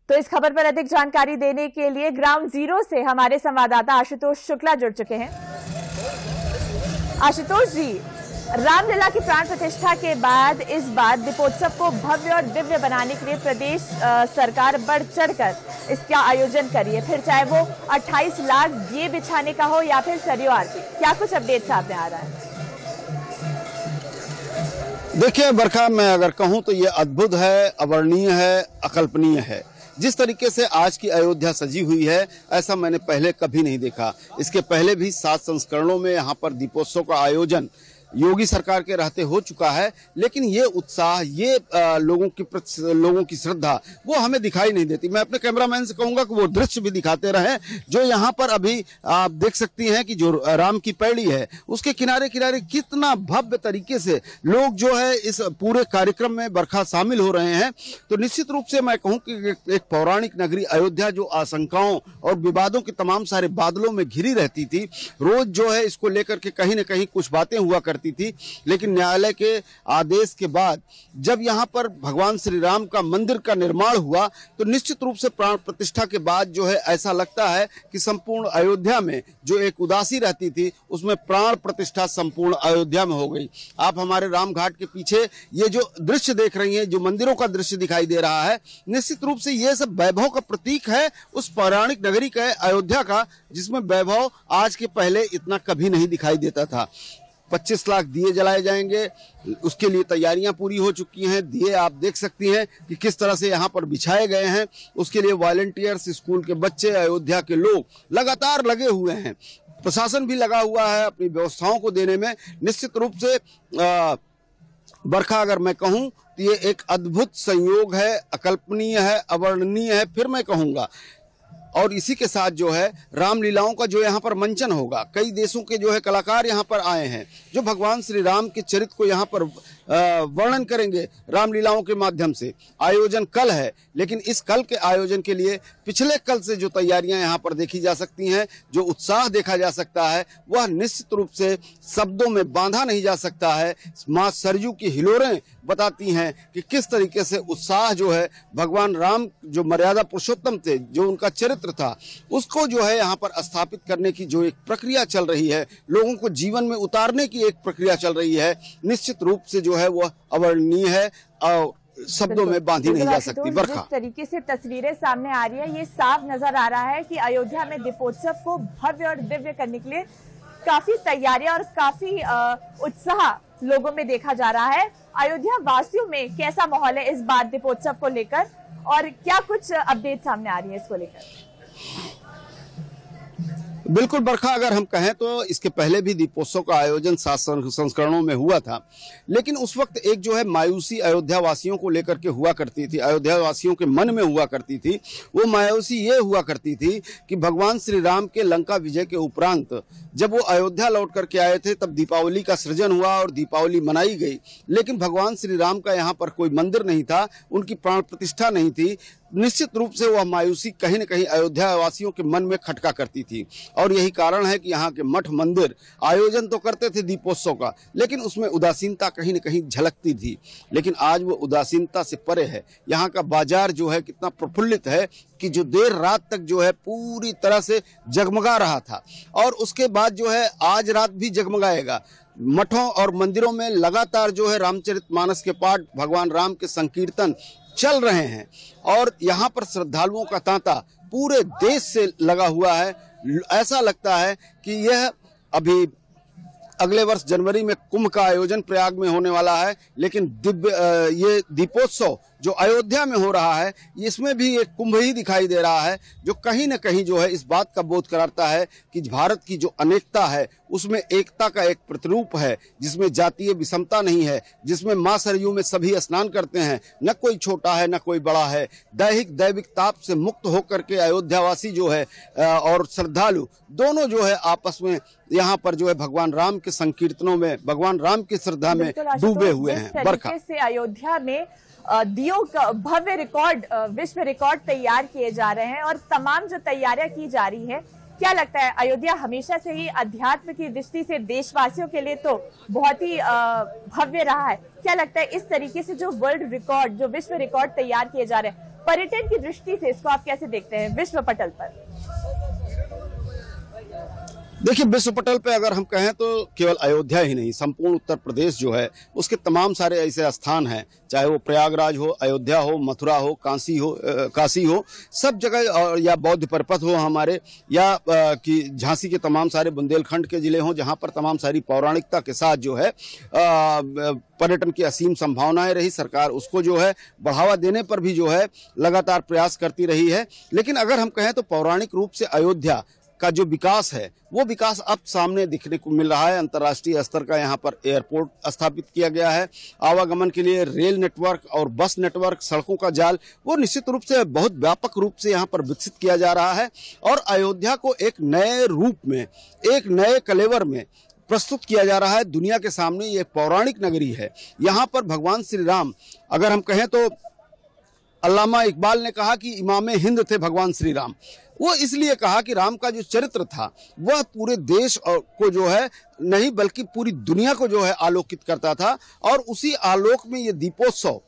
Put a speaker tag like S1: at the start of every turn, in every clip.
S1: तो इस खबर पर अधिक जानकारी देने के लिए ग्राउंड जीरो से हमारे संवाददाता आशुतोष शुक्ला जुड़ चुके हैं। आशुतोष जी, रामलीला की प्राण प्रतिष्ठा के बाद इस बार दीपोत्सव को भव्य और दिव्य बनाने के लिए प्रदेश सरकार बढ़ चढ़कर इसका आयोजन करी है, फिर चाहे वो 28 लाख दिए बिछाने का हो या फिर सरयू आरती, क्या कुछ अपडेट सामने आ रहा है?
S2: देखिए बरखा, मैं अगर कहूं तो ये अद्भुत है, अवर्णनीय है, अकल्पनीय है। जिस तरीके से आज की अयोध्या सजी हुई है, ऐसा मैंने पहले कभी नहीं देखा। इसके पहले भी 7 संस्करणों में यहाँ पर दीपोत्सव का आयोजन योगी सरकार के रहते हो चुका है, लेकिन ये उत्साह, ये लोगों की श्रद्धा वो हमें दिखाई नहीं देती। मैं अपने कैमरामैन से कहूंगा कि वो दृश्य भी दिखाते रहें जो यहाँ पर अभी आप देख सकती हैं कि जो राम की पैड़ी है उसके किनारे किनारे कितना भव्य तरीके से लोग जो है इस पूरे कार्यक्रम में बरखा शामिल हो रहे हैं। तो निश्चित रूप से मैं कहूँ कि एक पौराणिक नगरी अयोध्या जो आशंकाओं और विवादों के तमाम सारे बादलों में घिरी रहती थी, रोज जो है इसको लेकर के कहीं न कहीं कुछ बातें हुआ थी, लेकिन न्यायालय के आदेश के बाद जब यहां पर भगवान श्री राम का मंदिर का निर्माण हुआ तो निश्चित रूप से प्राण प्रतिष्ठा के बाद जो है ऐसा लगता है कि संपूर्ण अयोध्या में जो एक उदासी रहती थी उसमें प्राण प्रतिष्ठा संपूर्ण अयोध्या में हो गई। आप हमारे रामघाट के पीछे ये जो दृश्य देख रही हैं, जो मंदिरों का दृश्य दिखाई दे रहा है, निश्चित रूप से ये सब वैभव का प्रतीक है उस पौराणिक नगरी का, अयोध्या का, जिसमें वैभव आज के पहले इतना कभी नहीं दिखाई देता था। 25 लाख दिए जलाए जाएंगे, उसके लिए तैयारियां पूरी हो चुकी हैं। दिए आप देख सकती हैं कि किस तरह से यहाँ पर बिछाए गए हैं। उसके लिए वॉलंटियर्स, स्कूल के बच्चे, अयोध्या के लोग लगातार लगे हुए हैं। प्रशासन भी लगा हुआ है अपनी व्यवस्थाओं को देने में। निश्चित रूप से बरखा, अगर मैं कहूँ तो ये एक अद्भुत संयोग है, अकल्पनीय है, अवर्णनीय है, फिर मैं कहूँगा। और इसी के साथ जो है रामलीलाओं का जो यहाँ पर मंचन होगा, कई देशों के जो है कलाकार यहाँ पर आए हैं जो भगवान श्री राम के चरित्र को यहाँ पर वर्णन करेंगे रामलीलाओं के माध्यम से। आयोजन कल है, लेकिन इस कल के आयोजन के लिए पिछले कल से जो तैयारियां यहाँ पर देखी जा सकती हैं, जो उत्साह देखा जा सकता है, वह निश्चित रूप से शब्दों में बांधा नहीं जा सकता है। माँ सरयू की हिलोरें बताती हैं कि किस तरीके से उत्साह जो है भगवान राम जो मर्यादा पुरुषोत्तम थे, जो उनका चरित्र था, उसको जो है यहाँ पर स्थापित करने की जो एक प्रक्रिया चल रही है, लोगों को जीवन में उतारने की एक प्रक्रिया चल रही है, निश्चित रूप से जो है वह अवर्णनीय है और शब्दों में बांधी नहीं जा सकती। बरखा,
S1: जिस तरीके से तस्वीरें सामने आ रही है, ये साफ नजर आ रहा है कि अयोध्या में दीपोत्सव को भव्य और दिव्य करने के लिए काफी तैयारियां और काफी उत्साह लोगों में देखा जा रहा है। अयोध्या वासियों में कैसा माहौल है इस बार दीपोत्सव को लेकर, और क्या कुछ अपडेट सामने आ रही है इसको लेकर?
S2: बिल्कुल बरखा, अगर हम कहें तो इसके पहले भी दीपोत्सव का आयोजन 7 संस्करणों में हुआ था, लेकिन उस वक्त एक जो है मायूसी अयोध्या वासियों को लेकर के हुआ करती थी, अयोध्या वासियों के मन में हुआ करती थी। वो मायूसी ये हुआ करती थी कि भगवान श्री राम के लंका विजय के उपरांत जब वो अयोध्या लौट करके आए थे तब दीपावली का सृजन हुआ और दीपावली मनाई गई, लेकिन भगवान श्री राम का यहाँ पर कोई मंदिर नहीं था, उनकी प्राण प्रतिष्ठा नहीं थी। निश्चित रूप से वह मायूसी कहीं न कहीं अयोध्या वासियों के मन में खटका करती थी, और यही कारण है कि यहाँ के मठ मंदिर आयोजन तो करते थे दीपोत्सव का, लेकिन उसमें उदासीनता कहीं न कहीं झलकती थी। लेकिन आज वो उदासीनता से परे है। यहाँ का बाजार जो है कितना प्रफुल्लित है कि जो देर रात तक जो है पूरी तरह से जगमगा रहा था, और उसके बाद जो है आज रात भी जगमगाएगा। मठों और मंदिरों में लगातार जो है रामचरितमानस के पाठ, भगवान राम के संकीर्तन चल रहे हैं, और यहाँ पर श्रद्धालुओं का तांता पूरे देश से लगा हुआ है। ऐसा लगता है कि यह अभी अगले वर्ष जनवरी में कुंभ का आयोजन प्रयाग में होने वाला है, लेकिन ये दीपोत्सव जो अयोध्या में हो रहा है, इसमें भी एक कुंभ ही दिखाई दे रहा है, जो कहीं न कहीं जो है इस बात का बोध कराता है कि भारत की जो अनेकता है उसमें एकता का एक प्रतिरूप है, जिसमें जातीय विषमता नहीं है, जिसमें माँ सरयू में सभी स्नान करते हैं, न कोई छोटा है न कोई बड़ा है। दैविक ताप से मुक्त होकर के अयोध्यावासी जो है और श्रद्धालु दोनों जो है आपस में यहाँ पर जो है भगवान राम के संकीर्तनों में, भगवान राम की श्रद्धा में डूबे हुए हैं। बरखा,
S1: से अयोध्या में दियों का भव्य रिकॉर्ड, विश्व रिकॉर्ड तैयार किए जा रहे हैं और तमाम जो तैयारियां की जा रही है, क्या लगता है अयोध्या हमेशा से ही अध्यात्म की दृष्टि से देशवासियों के लिए तो बहुत ही भव्य रहा है। क्या लगता है इस तरीके से जो वर्ल्ड रिकॉर्ड, जो विश्व रिकॉर्ड तैयार किए जा रहे हैं, पर्यटन की दृष्टि से इसको आप कैसे देखते हैं विश्व पटल पर?
S2: देखिए, विश्व पटल पे अगर हम कहें तो केवल अयोध्या ही नहीं, संपूर्ण उत्तर प्रदेश जो है उसके तमाम सारे ऐसे स्थान हैं, चाहे वो प्रयागराज हो, अयोध्या हो, मथुरा हो, काशी हो, सब जगह, या बौद्ध परपथ हो हमारे, या कि झांसी के तमाम सारे बुंदेलखंड के जिले हों, जहां पर तमाम सारी पौराणिकता के साथ जो है पर्यटन की असीम संभावनाएं रही। सरकार उसको जो है बढ़ावा देने पर भी जो है लगातार प्रयास करती रही है। लेकिन अगर हम कहें तो पौराणिक रूप से अयोध्या का जो विकास है वो विकास अब सामने दिखने को मिल रहा है। अंतर्राष्ट्रीय स्तर का यहाँ पर एयरपोर्ट स्थापित किया गया है, आवागमन के लिए रेल नेटवर्क और बस नेटवर्क, सड़कों का जाल वो निश्चित रूप से बहुत व्यापक रूप से यहाँ पर विकसित किया जा रहा है और अयोध्या को एक नए रूप में, एक नए कलेवर में प्रस्तुत किया जा रहा है दुनिया के सामने। ये पौराणिक नगरी है। यहाँ पर भगवान श्री राम, अगर हम कहें तो अल्लामा इकबाल ने कहा कि इमाम हिंद थे भगवान श्री राम। वो इसलिए कहा कि राम का जो चरित्र था वह पूरे देश को जो है नहीं बल्कि पूरी दुनिया को जो है आलोकित करता था। और उसी आलोक में ये दीपोत्सव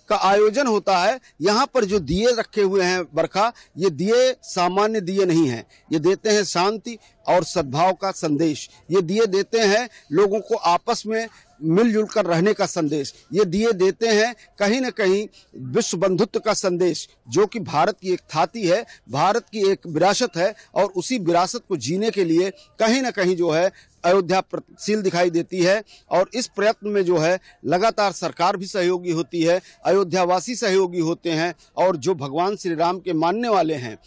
S2: का आयोजन होता है। यहाँ पर जो दिए रखे हुए हैं बरखा, ये दिए सामान्य दिए नहीं हैं, ये देते हैं शांति और सद्भाव का संदेश। ये दिए देते हैं लोगों को आपस में मिलजुल कर रहने का संदेश। ये दिए देते हैं कहीं न कहीं विश्व बंधुत्व का संदेश, जो कि भारत की एक थाती है, भारत की एक विरासत है। और उसी विरासत को जीने के लिए कहीं न कहीं जो है अयोध्या प्रगतिशील दिखाई देती है। और इस प्रयत्न में जो है लगातार सरकार भी सहयोगी होती है, अयोध्यावासी सहयोगी होते हैं। और जो भगवान श्री राम के मानने वाले हैं,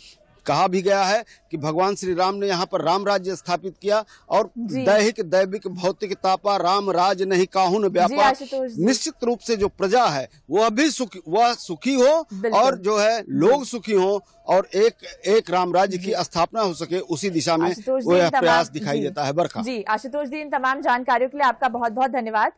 S2: कहा भी गया है कि भगवान श्री राम ने यहाँ पर राम राज्य स्थापित किया और दैहिक दैविक भौतिक तापा राम राज नहीं काहुन व्यापा। निश्चित रूप से जो प्रजा है वो अभी सुखी हो और जो है लोग सुखी हो और एक राम राज्य की स्थापना हो सके, उसी दिशा में वो प्रयास दिखाई देता है। बरखा
S1: जी, आशुतोष जी, इन तमाम जानकारियों के लिए आपका बहुत बहुत धन्यवाद।